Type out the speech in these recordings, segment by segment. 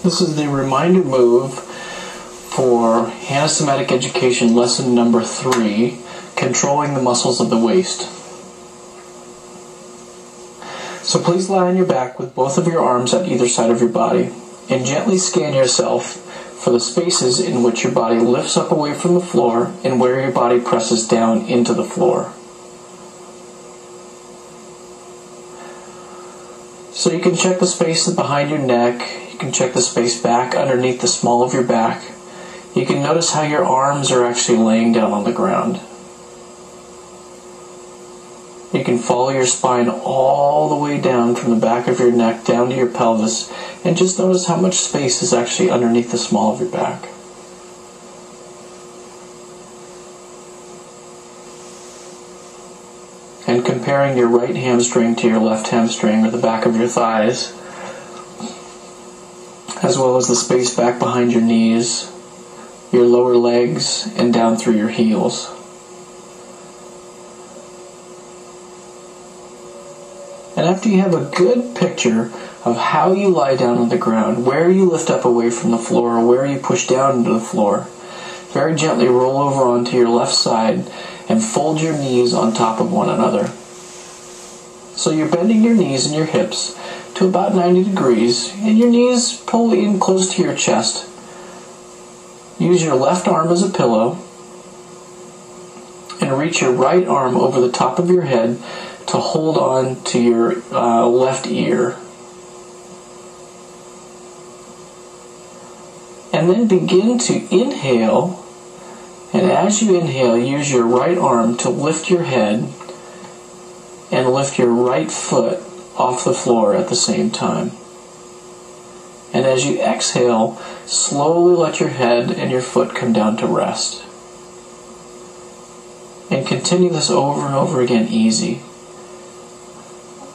This is the reminder move for Anastomotic Education lesson number 3, controlling the muscles of the waist. So please lie on your back with both of your arms at either side of your body and gently scan yourself for the spaces in which your body lifts up away from the floor and where your body presses down into the floor. So you can check the space behind your neck, you can check the space back underneath the small of your back. You can notice how your arms are actually laying down on the ground. You can follow your spine all the way down from the back of your neck down to your pelvis and just notice how much space is actually underneath the small of your back. And comparing your right hamstring to your left hamstring or the back of your thighs, as well as the space back behind your knees, your lower legs, and down through your heels. And after you have a good picture of how you lie down on the ground, where you lift up away from the floor, or where you push down into the floor, very gently roll over onto your left side and fold your knees on top of one another. So you're bending your knees and your hips to about 90 degrees, and your knees pull in close to your chest. Use your left arm as a pillow, and reach your right arm over the top of your head to hold on to your left ear. And then begin to inhale. And as you inhale, use your right arm to lift your head and lift your right foot off the floor at the same time. And as you exhale, slowly let your head and your foot come down to rest. And continue this over and over again, easy.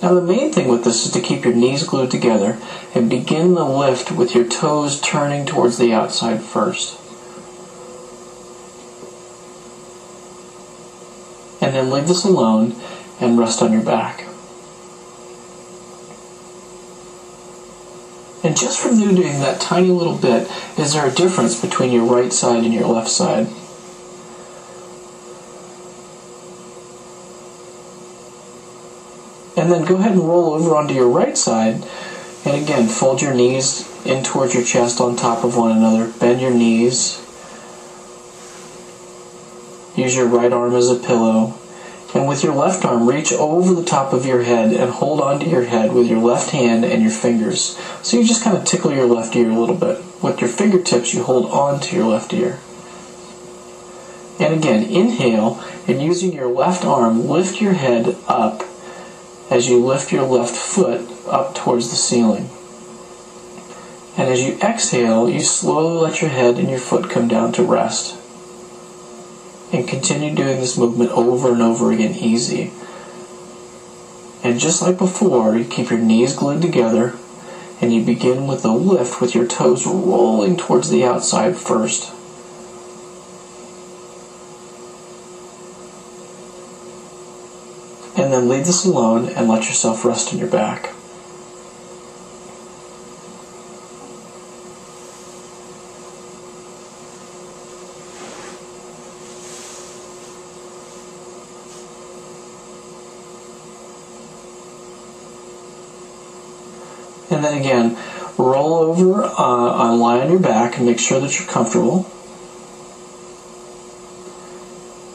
Now the main thing with this is to keep your knees glued together and begin the lift with your toes turning towards the outside first. And then leave this alone and rest on your back. And just from you doing that tiny little bit, is there a difference between your right side and your left side? And then go ahead and roll over onto your right side, and again, fold your knees in towards your chest on top of one another, bend your knees, use your right arm as a pillow, and with your left arm, reach over the top of your head and hold onto your head with your left hand and your fingers. So you just kind of tickle your left ear a little bit. With your fingertips, you hold on to your left ear. And again, inhale, and using your left arm, lift your head up as you lift your left foot up towards the ceiling. And as you exhale, you slowly let your head and your foot come down to rest. And continue doing this movement over and over again, easy. And just like before, you keep your knees glued together, and you begin with a lift with your toes rolling towards the outside first. And then leave this alone and let yourself rest on your back. And then again, roll over and lie on your back and make sure that you're comfortable.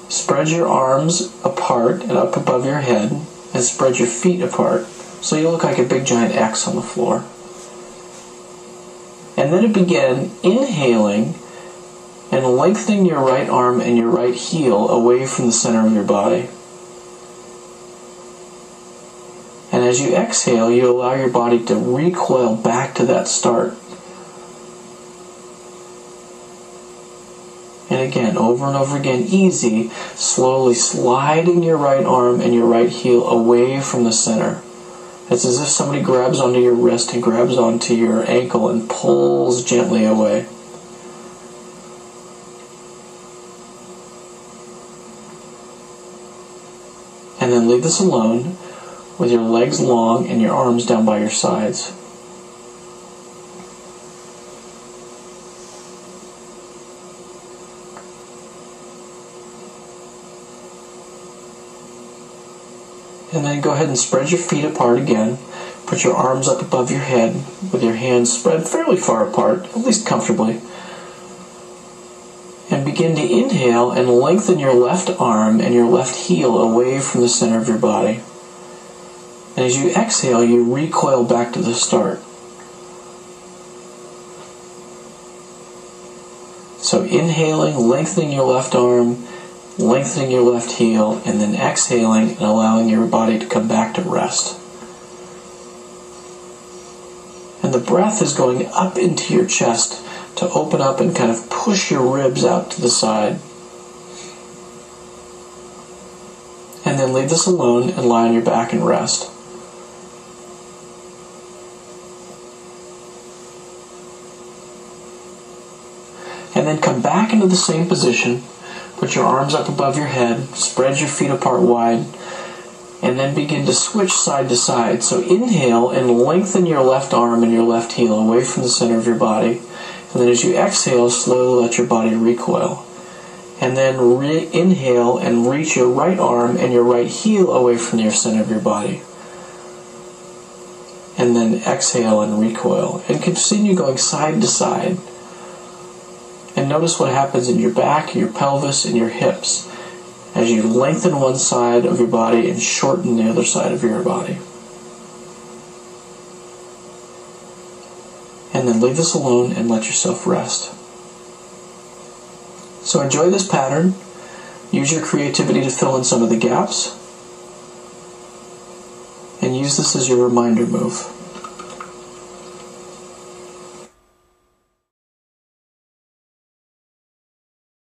Spread your arms apart and up above your head, and spread your feet apart so you look like a big giant X on the floor. And then begin inhaling and lengthening your right arm and your right heel away from the center of your body. And as you exhale, you allow your body to recoil back to that start. And again, over and over again, easy, slowly sliding your right arm and your right heel away from the center. It's as if somebody grabs onto your wrist and grabs onto your ankle and pulls gently away. And then leave this alone with your legs long and your arms down by your sides. And then go ahead and spread your feet apart again. Put your arms up above your head with your hands spread fairly far apart, at least comfortably. And begin to inhale and lengthen your left arm and your left heel away from the center of your body. And as you exhale, you recoil back to the start. So inhaling, lengthening your left arm, lengthening your left heel, and then exhaling and allowing your body to come back to rest. And the breath is going up into your chest to open up and kind of push your ribs out to the side. And then leave this alone and lie on your back and rest. And then come back into the same position. Put your arms up above your head, spread your feet apart wide, and then begin to switch side to side. So inhale and lengthen your left arm and your left heel away from the center of your body. And then as you exhale, slowly let your body recoil. And then inhale and reach your right arm and your right heel away from your center of your body. And then exhale and recoil. And continue going side to side. And notice what happens in your back, your pelvis, and your hips as you lengthen one side of your body and shorten the other side of your body. And then leave this alone and let yourself rest. So enjoy this pattern. Use your creativity to fill in some of the gaps. And use this as your reminder move.